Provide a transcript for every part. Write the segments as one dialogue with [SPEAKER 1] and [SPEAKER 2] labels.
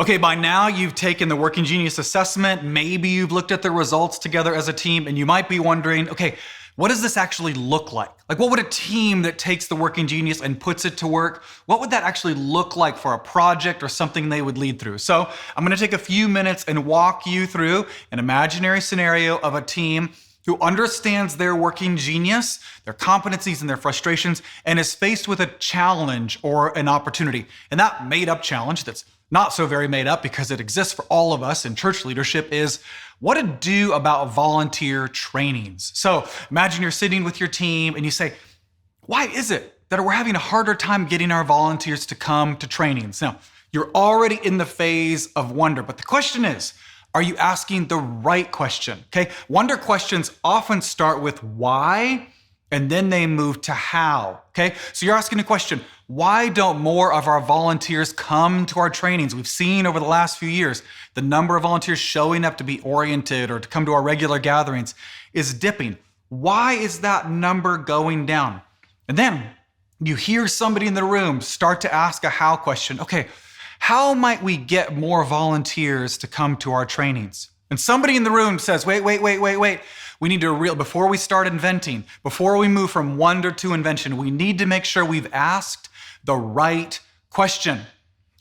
[SPEAKER 1] Okay, by now you've taken the Working Genius assessment. Maybe you've looked at the results together as a team, and you might be wondering, okay, what does this actually look like? Like, what would a team that takes the Working Genius and puts it to work, what would that actually look like for a project or something they would lead through? So I'm gonna take a few minutes and walk you through an imaginary scenario of a team who understands their working genius, their competencies and their frustrations, and is faced with a challenge or an opportunity. And that made up challenge that's not so very made up because it exists for all of us in church leadership is what to do about volunteer trainings. So imagine you're sitting with your team and you say, why is it that we're having a harder time getting our volunteers to come to trainings? Now, you're already in the phase of wonder, but the question is, are you asking the right question? Okay, wonder questions often start with why, and then they move to how. Okay, so you're asking the question, why don't more of our volunteers come to our trainings? We've seen over the last few years, the number of volunteers showing up to be oriented or to come to our regular gatherings is dipping. Why is that number going down? And then you hear somebody in the room start to ask a how question. Okay, how might we get more volunteers to come to our trainings? And somebody in the room says, wait. We need to before we start inventing, before we move from wonder to invention, we need to make sure we've asked the right question.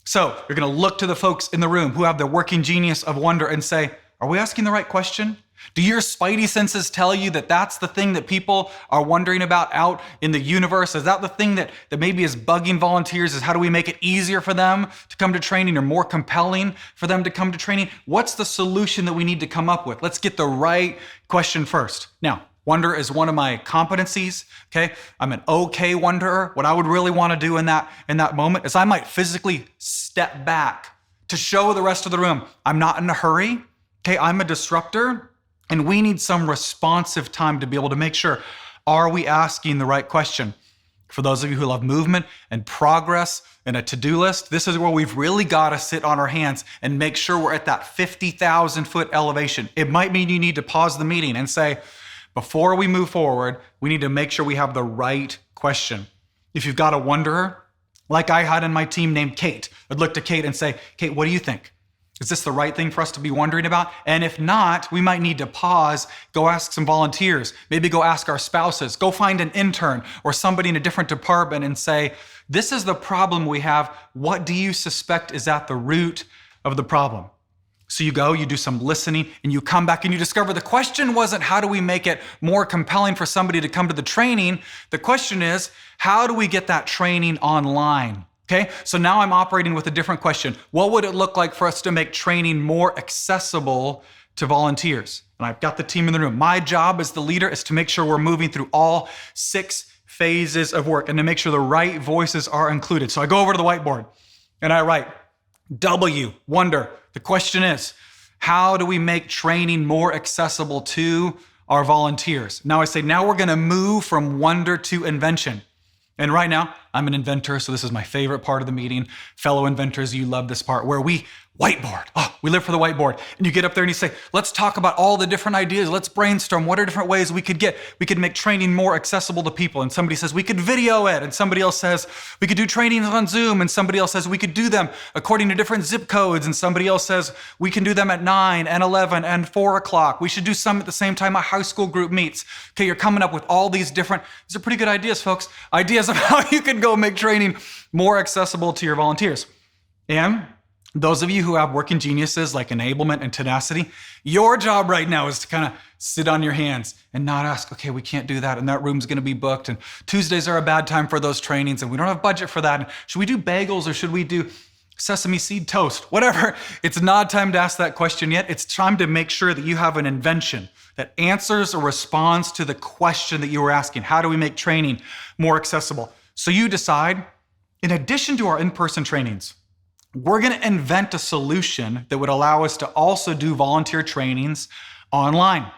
[SPEAKER 1] So you're gonna look to the folks in the room who have the working genius of wonder and say, are we asking the right question? Do your spidey senses tell you that that's the thing that people are wondering about out in the universe? Is that the thing that maybe is bugging volunteers, is how do we make it easier for them to come to training or more compelling for them to come to training? What's the solution that we need to come up with? Let's get the right question first. Now, wonder is one of my competencies, okay? I'm an okay wonderer. What I would really want to do in that moment is I might physically step back to show the rest of the room I'm not in a hurry, okay? I'm a disruptor. And we need some responsive time to be able to make sure, are we asking the right question? For those of you who love movement and progress and a to-do list, this is where we've really got to sit on our hands and make sure we're at that 50,000 foot elevation. It might mean you need to pause the meeting and say, before we move forward, we need to make sure we have the right question. If you've got a wonderer, like I had in my team named Kate, I'd look to Kate and say, Kate, what do you think? Is this the right thing for us to be wondering about? And if not, we might need to pause, go ask some volunteers, maybe go ask our spouses, go find an intern or somebody in a different department and say, this is the problem we have. What do you suspect is at the root of the problem? So you go, you do some listening, and you come back and you discover the question wasn't how do we make it more compelling for somebody to come to the training? The question is, how do we get that training online? Okay, so now I'm operating with a different question. What would it look like for us to make training more accessible to volunteers? And I've got the team in the room. My job as the leader is to make sure we're moving through all 6 phases of work and to make sure the right voices are included. So I go over to the whiteboard and I write W, wonder. The question is, how do we make training more accessible to our volunteers? Now I say, now we're gonna move from wonder to invention. And right now, I'm an inventor, so this is my favorite part of the meeting. Fellow inventors, you love this part where we whiteboard. Oh, we live for the whiteboard. And you get up there and you say, let's talk about all the different ideas. Let's brainstorm. What are different ways we could make training more accessible to people? And somebody says, we could video it. And somebody else says, we could do trainings on Zoom. And somebody else says, we could do them according to different zip codes. And somebody else says, we can do them at 9 and 11 and 4 o'clock. We should do some at the same time a high school group meets. Okay, you're coming up with all these are pretty good ideas, folks. Ideas of how you can go make training more accessible to your volunteers. And those of you who have working geniuses like enablement and tenacity, your job right now is to kind of sit on your hands and not ask, okay, we can't do that, and that room's gonna be booked, and Tuesdays are a bad time for those trainings, and we don't have budget for that. And should we do bagels or should we do sesame seed toast? Whatever. It's not time to ask that question yet. It's time to make sure that you have an invention that answers or responds to the question that you were asking. How do we make training more accessible? So you decide, in addition to our in-person trainings, we're going to invent a solution that would allow us to also do volunteer trainings online.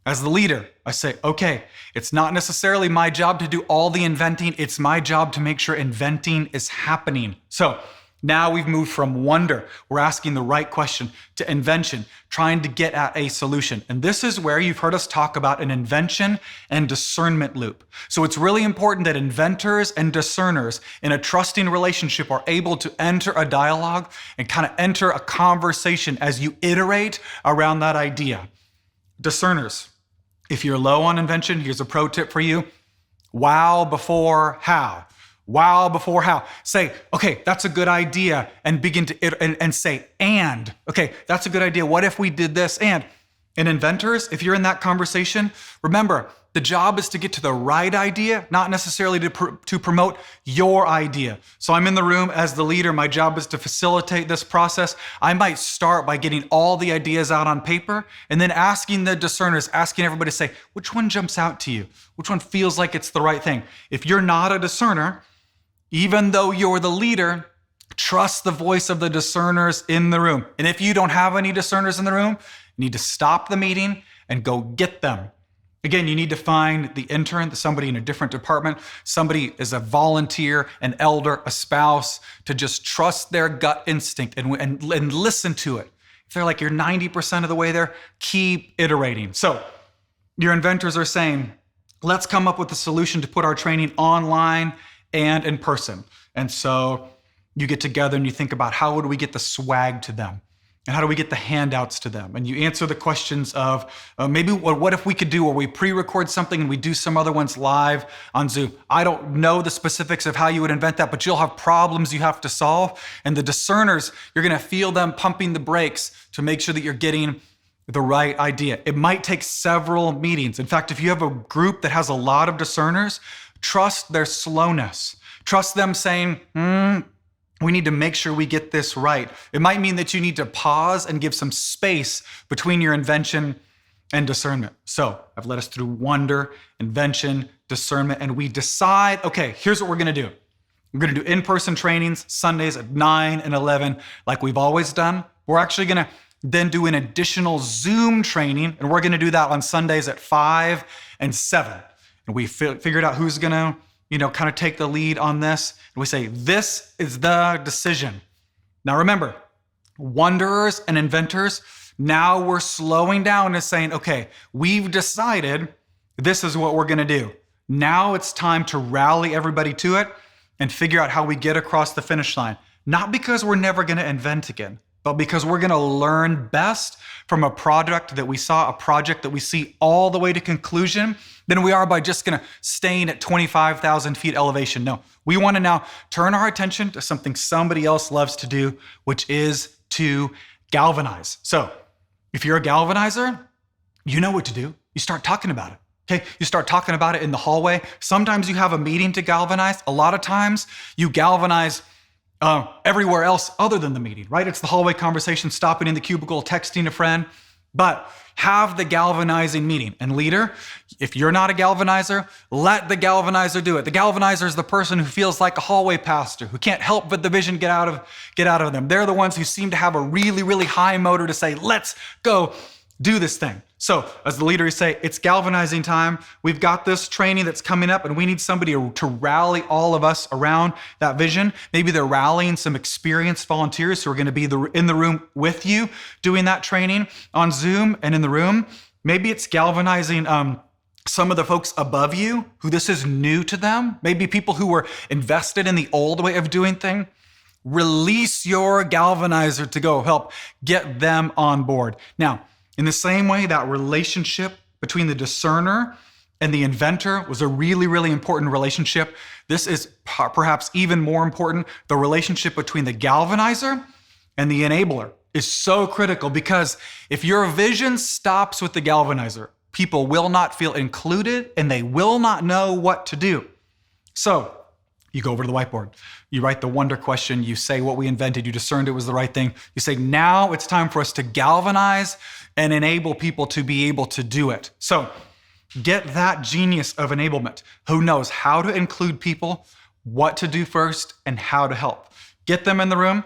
[SPEAKER 1] As the leader, I say, okay, it's not necessarily my job to do all the inventing. It's my job to make sure inventing is happening. So now we've moved from wonder, we're asking the right question, to invention, trying to get at a solution. And this is where you've heard us talk about an invention and discernment loop. So it's really important that inventors and discerners in a trusting relationship are able to enter a dialogue and kind of enter a conversation as you iterate around that idea. Discerners, if you're low on invention, here's a pro tip for you. Wow before how. Wow before how. Say, okay, that's a good idea, and begin to and say, and. Okay, that's a good idea. What if we did this? And inventors, if you're in that conversation, remember, the job is to get to the right idea, not necessarily to promote your idea. So I'm in the room as the leader. My job is to facilitate this process. I might start by getting all the ideas out on paper and then asking the discerners, asking everybody to say, which one jumps out to you? Which one feels like it's the right thing? If you're not a discerner, even though you're the leader, trust the voice of the discerners in the room. And if you don't have any discerners in the room, you need to stop the meeting and go get them. Again, you need to find the intern, somebody in a different department, somebody as a volunteer, an elder, a spouse, to just trust their gut instinct and listen to it. If they're like, you're 90% of the way there, keep iterating. So your inventors are saying, let's come up with a solution to put our training online and in person. And so you get together and you think about, how would we get the swag to them? And how do we get the handouts to them? And you answer the questions of maybe what if we could do, or we pre-record something and we do some other ones live on Zoom. I don't know the specifics of how you would invent that, but you'll have problems you have to solve. And the discerners, you're gonna feel them pumping the brakes to make sure that you're getting the right idea. It might take several meetings. In fact, if you have a group that has a lot of discerners, trust their slowness. Trust them saying, we need to make sure we get this right. It might mean that you need to pause and give some space between your invention and discernment. So I've led us through wonder, invention, discernment, and we decide, okay, here's what we're gonna do. We're gonna do in-person trainings Sundays at 9 and 11, like we've always done. We're actually gonna then do an additional Zoom training, and we're gonna do that on Sundays at 5 and 7. And we figured out who's gonna, kind of take the lead on this. And we say, this is the decision. Now remember, wanderers and inventors, now we're slowing down and saying, okay, we've decided this is what we're gonna do. Now it's time to rally everybody to it and figure out how we get across the finish line. Not because we're never gonna invent again, but because we're gonna learn best from a project that we see all the way to conclusion than we are by just gonna staying at 25,000 feet elevation. No, we wanna now turn our attention to something somebody else loves to do, which is to galvanize. So if you're a galvanizer, you know what to do. You start talking about it. Okay, you start talking about it in the hallway. Sometimes you have a meeting to galvanize. A lot of times you galvanize everywhere else other than the meeting, right? It's the hallway conversation, stopping in the cubicle, texting a friend, but have the galvanizing meeting. And leader, if you're not a galvanizer, let the galvanizer do it. The galvanizer is the person who feels like a hallway pastor, who can't help but the vision get out of them. They're the ones who seem to have a really, really high motor to say, let's go do this thing. So as the leader, you say, it's galvanizing time. We've got this training that's coming up and we need somebody to rally all of us around that vision. Maybe they're rallying some experienced volunteers who are gonna be in the room with you doing that training on Zoom and in the room. Maybe it's galvanizing some of the folks above you who this is new to them. Maybe people who were invested in the old way of doing things. Release your galvanizer to go help get them on board. Now, in the same way, that relationship between the discerner and the inventor was a really, really important relationship. This is perhaps even more important. The relationship between the galvanizer and the enabler is so critical, because if your vision stops with the galvanizer, people will not feel included and they will not know what to do. So you go over to the whiteboard, you write the wonder question, you say what we invented, you discerned it was the right thing. You say, now it's time for us to galvanize and enable people to be able to do it. So get that genius of enablement, who knows how to include people, what to do first, and how to help. Get them in the room.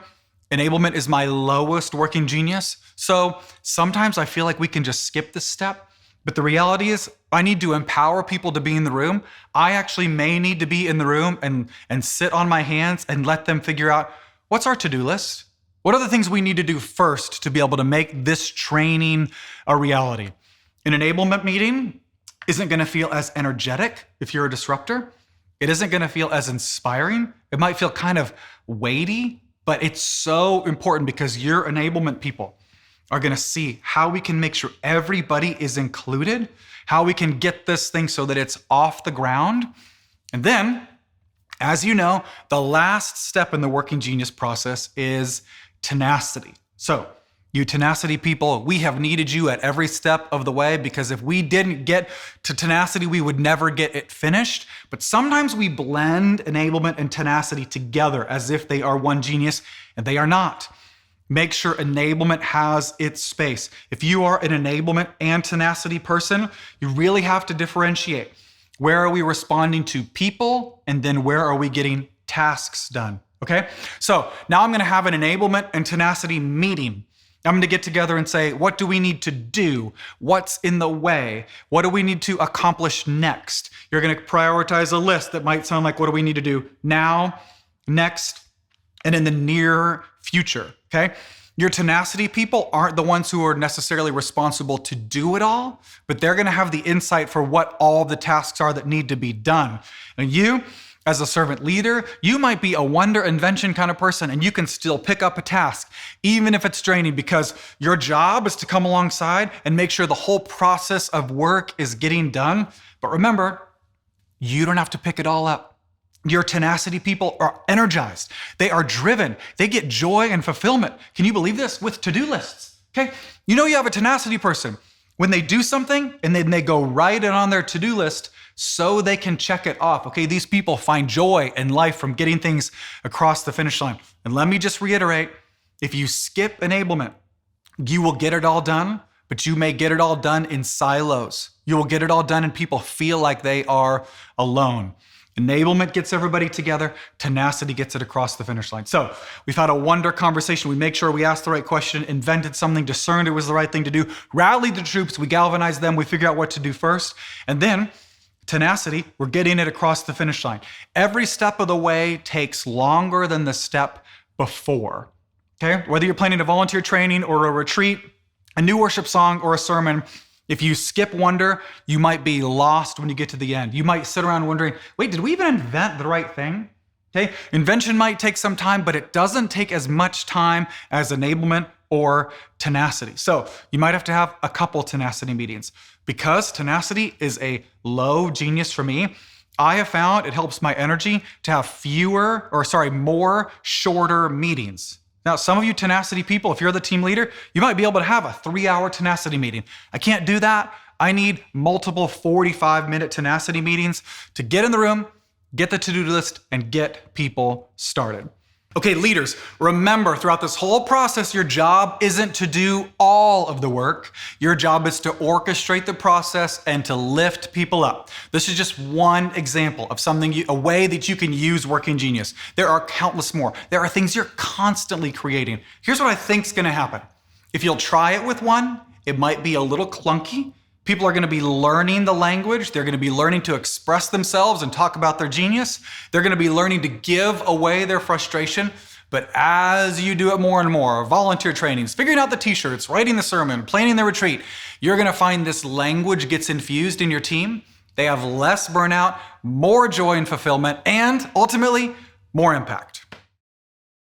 [SPEAKER 1] Enablement is my lowest working genius. So sometimes I feel like we can just skip this step. But the reality is, I need to empower people to be in the room. I actually may need to be in the room and sit on my hands and let them figure out what's our to-do list? What are the things we need to do first to be able to make this training a reality? An enablement meeting isn't going to feel as energetic if you're a disruptor. It isn't going to feel as inspiring. It might feel kind of weighty, but it's so important because your enablement people are going to see how we can make sure everybody is included, how we can get this thing so that it's off the ground. And then, as you know, the last step in the Working Genius process is tenacity. So, you tenacity people, we have needed you at every step of the way, because if we didn't get to tenacity, we would never get it finished. But sometimes we blend enablement and tenacity together as if they are one genius, and they are not. Make sure enablement has its space. If you are an enablement and tenacity person, you really have to differentiate. Where are we responding to people, and then where are we getting tasks done? Okay? So now I'm gonna have an enablement and tenacity meeting. I'm going to get together and say, what do we need to do? What's in the way? What do we need to accomplish next? You're going to prioritize a list that might sound like, what do we need to do now, next, and in the near future, okay? Your tenacity people aren't the ones who are necessarily responsible to do it all, but they're going to have the insight for what all the tasks are that need to be done. And you, as a servant leader, you might be a wonder invention kind of person, and you can still pick up a task, even if it's draining, because your job is to come alongside and make sure the whole process of work is getting done. But remember, you don't have to pick it all up. Your tenacity people are energized. They are driven. They get joy and fulfillment. Can you believe this? With to-do lists, okay? You know you have a tenacity person. When they do something and then they go write it on their to-do list, so they can check it off. Okay, these people find joy in life from getting things across the finish line. And let me just reiterate, if you skip enablement, you will get it all done, but you may get it all done in silos. You will get it all done and people feel like they are alone. Enablement gets everybody together. Tenacity gets it across the finish line. So we've had a wonder conversation. We make sure we asked the right question, invented something, discerned it was the right thing to do, rallied the troops, we galvanized them, we figure out what to do first. And then tenacity, we're getting it across the finish line. Every step of the way takes longer than the step before, okay? Whether you're planning a volunteer training or a retreat, a new worship song or a sermon, if you skip wonder, you might be lost when you get to the end. You might sit around wondering, wait, did we even invent the right thing? Okay, invention might take some time, but it doesn't take as much time as enablement or tenacity. So you might have to have a couple tenacity meetings. Because tenacity is a low genius for me, I have found it helps my energy to have more shorter meetings. Now, some of you tenacity people, if you're the team leader, you might be able to have a 3-hour tenacity meeting. I can't do that. I need multiple 45-minute tenacity meetings to get in the room, get the to-do list, and get people started. Okay, leaders, remember throughout this whole process, your job isn't to do all of the work. Your job is to orchestrate the process and to lift people up. This is just one example of a way that you can use Working Genius. There are countless more. There are things you're constantly creating. Here's what I think is going to happen. If you'll try it with one, it might be a little clunky. People are going to be learning the language. They're going to be learning to express themselves and talk about their genius. They're going to be learning to give away their frustration. But as you do it more and more, volunteer trainings, figuring out the t-shirts, writing the sermon, planning the retreat, you're going to find this language gets infused in your team. They have less burnout, more joy and fulfillment, and ultimately, more impact.